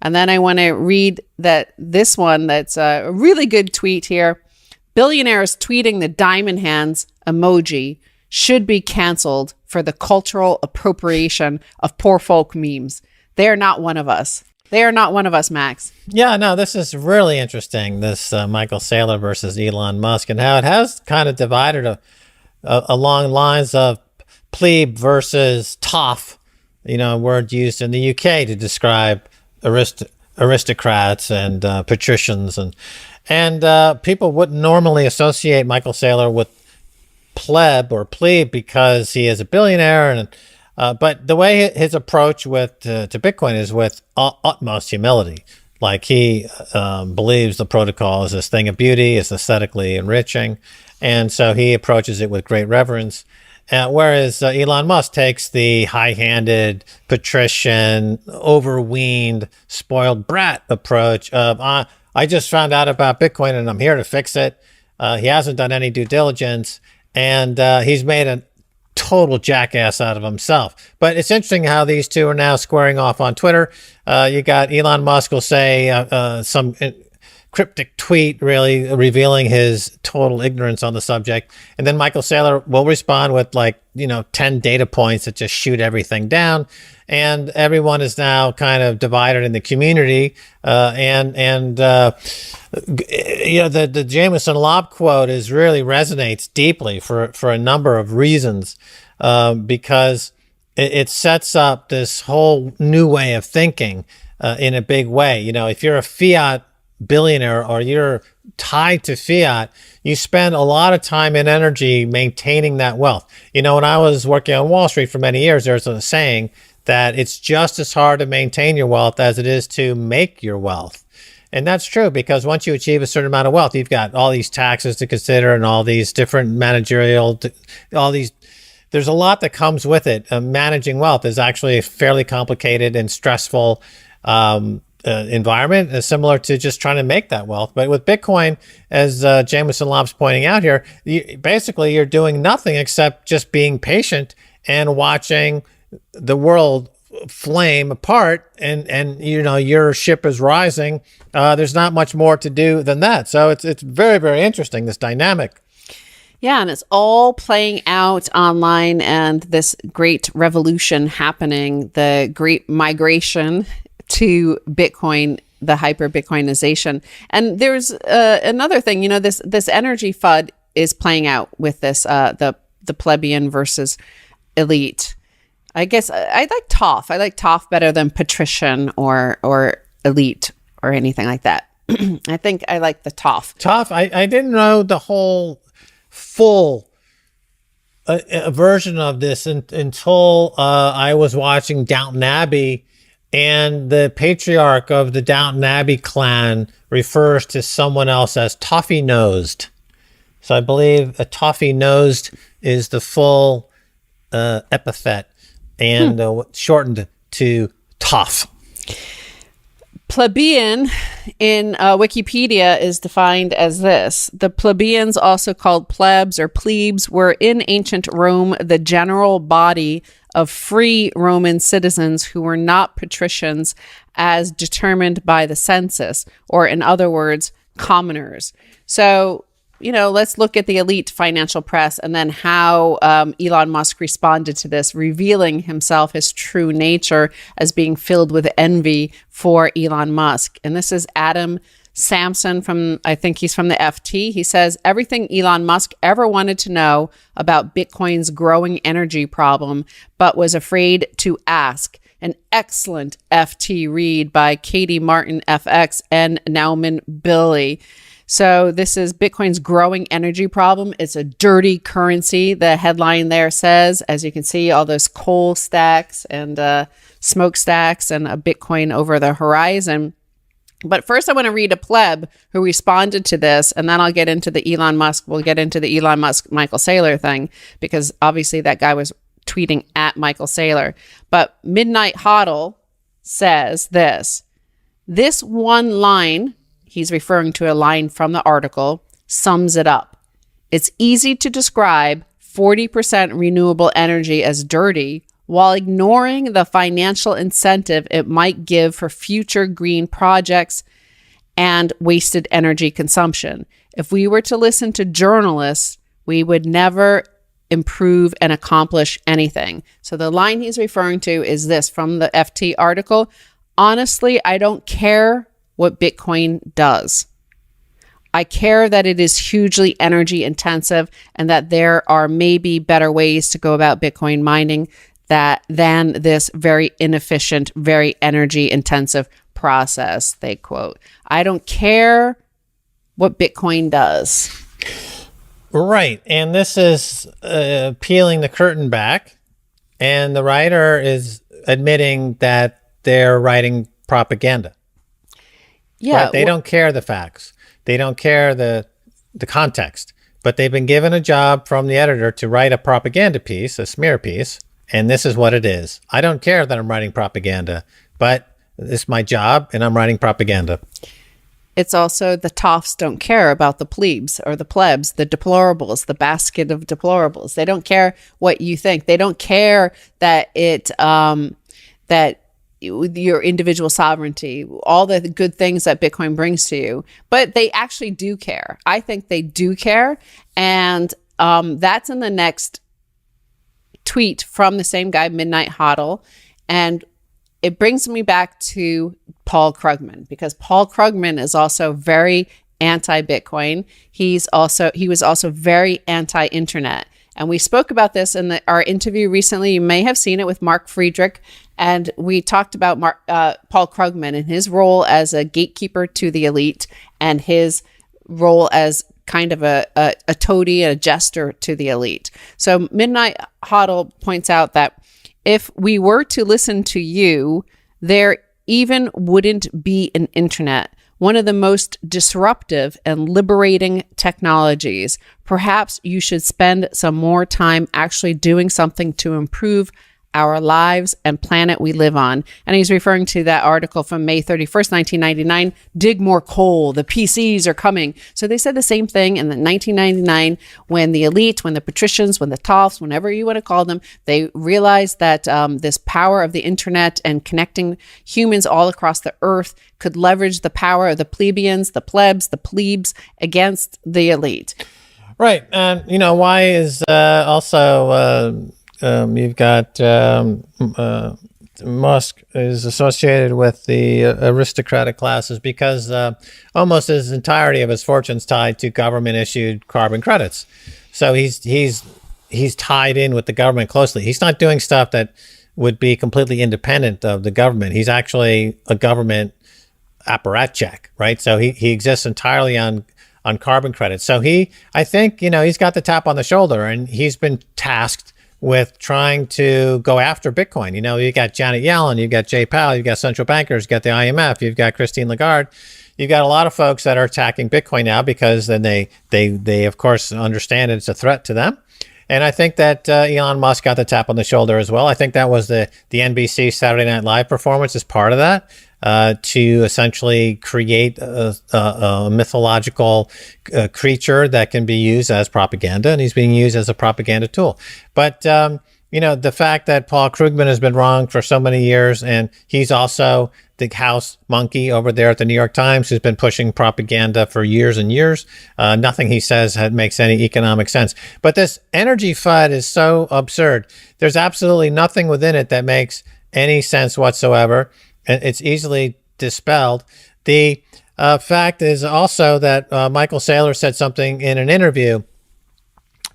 And then I want to read this one that's a really good tweet here. Billionaires tweeting the diamond hands emoji should be canceled for the cultural appropriation of poor folk memes. They are not one of us. They are not one of us, Max. Yeah, no, this is really interesting, this Michael Saylor versus Elon Musk, and how it has kind of divided along lines of plebe versus toff, a word used in the UK to describe aristocrats and patricians. And people wouldn't normally associate Michael Saylor with pleb or plebe because he is a billionaire, but the way his approach to Bitcoin is with utmost humility. Like he believes the protocol is this thing of beauty, it's aesthetically enriching, and so he approaches it with great reverence. Whereas Elon Musk takes the high-handed, patrician, overweened, spoiled brat approach of, I just found out about Bitcoin and I'm here to fix it. He hasn't done any due diligence, and he's made a total jackass out of himself. But it's interesting how these two are now squaring off on Twitter. You got Elon Musk will say some cryptic tweet really revealing his total ignorance on the subject. And then Michael Saylor will respond with 10 data points that just shoot everything down. And everyone is now kind of divided in the community. The Jameson Lobb quote really resonates deeply for a number of reasons, because it sets up this whole new way of thinking in a big way. If you're a fiat billionaire or you're tied to fiat, you spend a lot of time and energy maintaining that wealth. When I was working on Wall Street for many years, there's a saying that it's just as hard to maintain your wealth as it is to make your wealth. And that's true, because once you achieve a certain amount of wealth, you've got all these taxes to consider and all these different there's a lot that comes with it. Managing wealth is actually a fairly complicated and stressful environment, similar to just trying to make that wealth. But with Bitcoin, as Jameson Lobb's pointing out here, you're doing nothing except just being patient and watching the world flame apart, and your ship is rising. There's not much more to do than that. So it's very, very interesting, this dynamic. Yeah, and it's all playing out online, and this great revolution happening, the great migration to Bitcoin, the hyper Bitcoinization. And there's another thing, this energy FUD is playing out with this, the plebeian versus elite. I guess I like TOF. I like TOF better than patrician or elite or anything like that. I think I like the TOF. TOF, I didn't know the whole full version of this until I was watching Downton Abbey, and the patriarch of the Downton Abbey clan refers to someone else as toffee-nosed. So I believe a toffee-nosed is the full epithet, and shortened to TOF. Plebeian in Wikipedia is defined as this. The plebeians, also called plebs or plebes, were in ancient Rome the general body of free Roman citizens who were not patricians as determined by the census, or in other words, commoners. So, let's look at the elite financial press and then how Elon Musk responded to this, revealing himself, his true nature, as being filled with envy for Elon Musk. And this is Adam Sampson I think he's from the FT. He says, everything Elon Musk ever wanted to know about Bitcoin's growing energy problem, but was afraid to ask. An excellent FT read by Katie Martin FX and Nauman Billy. So this is Bitcoin's growing energy problem. It's a dirty currency. The headline there says, as you can see, all those coal stacks and smokestacks and a Bitcoin over the horizon. But first I want to read a pleb who responded to this, and then I'll get into the Elon Musk. We'll get into the Elon Musk, Michael Saylor thing, because obviously that guy was tweeting at Michael Saylor. But Midnight Hodl says this one line, he's referring to a line from the article, sums it up. It's easy to describe 40% renewable energy as dirty while ignoring the financial incentive it might give for future green projects and wasted energy consumption. If we were to listen to journalists, we would never improve and accomplish anything. So the line he's referring to is this from the FT article. Honestly, I don't care what Bitcoin does. I care that it is hugely energy intensive and that there are maybe better ways to go about Bitcoin mining than this very inefficient, very energy intensive process, they quote. I don't care what Bitcoin does. Right. And this is peeling the curtain back. And the writer is admitting that they're writing propaganda. Yeah. Right? They don't care the facts. They don't care the context. But they've been given a job from the editor to write a propaganda piece, a smear piece. And this is what it is. I don't care that I'm writing propaganda, but it's my job and I'm writing propaganda. It's also the toffs don't care about the plebes or the plebs, the deplorables, the basket of deplorables. They don't care what you think. They don't care that that your individual sovereignty, all the good things that Bitcoin brings to you, but they actually do care. I think they do care. And that's in the next tweet from the same guy, Midnight Hodl. And it brings me back to Paul Krugman, because Paul Krugman is also very anti-Bitcoin. He was also very anti-internet. And we spoke about this in our interview recently. You may have seen it with Mark Friedrich. And we talked about Paul Krugman and his role as a gatekeeper to the elite and his role as kind of a toady, a jester to the elite. So Midnight Hodl points out that if we were to listen to you, there even wouldn't be an internet, one of the most disruptive and liberating technologies. Perhaps you should spend some more time actually doing something to improve our lives and planet we live on. And he's referring to that article from May 31st, 1999, dig more coal, the PCs are coming. So they said the same thing in the 1999 when the elite, when the patricians, when the toffs, whenever you want to call them, they realized that this power of the internet and connecting humans all across the earth could leverage the power of the plebeians, the plebs, the plebes against the elite. Right. And, why is also... you've got Musk is associated with the aristocratic classes because almost his entirety of his fortune's tied to government-issued carbon credits. So he's tied in with the government closely. He's not doing stuff that would be completely independent of the government. He's actually a government apparatchik, right? So he exists entirely on carbon credits. So I think he's got the tap on the shoulder, and he's been tasked with trying to go after Bitcoin. You got Janet Yellen, you've got Jay Powell, you've got central bankers, you've got the IMF, you've got Christine Lagarde. You've got a lot of folks that are attacking Bitcoin now because then they of course understand it's a threat to them. And I think that Elon Musk got the tap on the shoulder as well. I think that was the NBC Saturday Night Live performance as part of that, to essentially create a mythological creature that can be used as propaganda, and he's being used as a propaganda tool. But the fact that Paul Krugman has been wrong for so many years, and he's also the house monkey over there at the New York Times who's been pushing propaganda for years and years. Nothing he says makes any economic sense. But this energy FUD is so absurd. There's absolutely nothing within it that makes any sense whatsoever. It's easily dispelled. The fact is also that Michael Saylor said something in an interview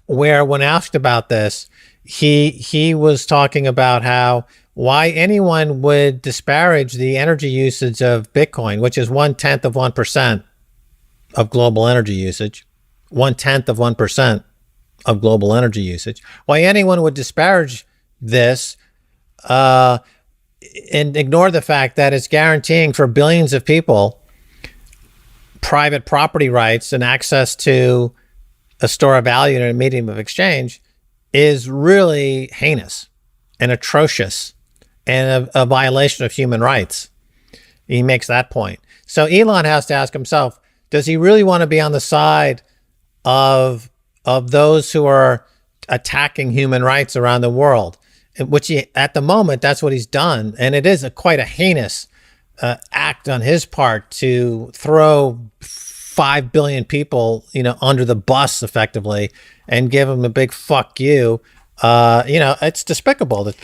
where, when asked about this, he was talking about why anyone would disparage the energy usage of Bitcoin, which is 1/10 of 1% of global energy usage, 1/10 of 1% of global energy usage. Why anyone would disparage this and ignore the fact that it's guaranteeing for billions of people private property rights and access to a store of value and a medium of exchange is really heinous and atrocious and a violation of human rights. He makes that point. So Elon has to ask himself, does he really want to be on the side of those who are attacking human rights around the world? which he, at the moment, that's what he's done. And it is quite a heinous act on his part to throw 5 billion people, under the bus effectively and give them a big fuck you. It's despicable that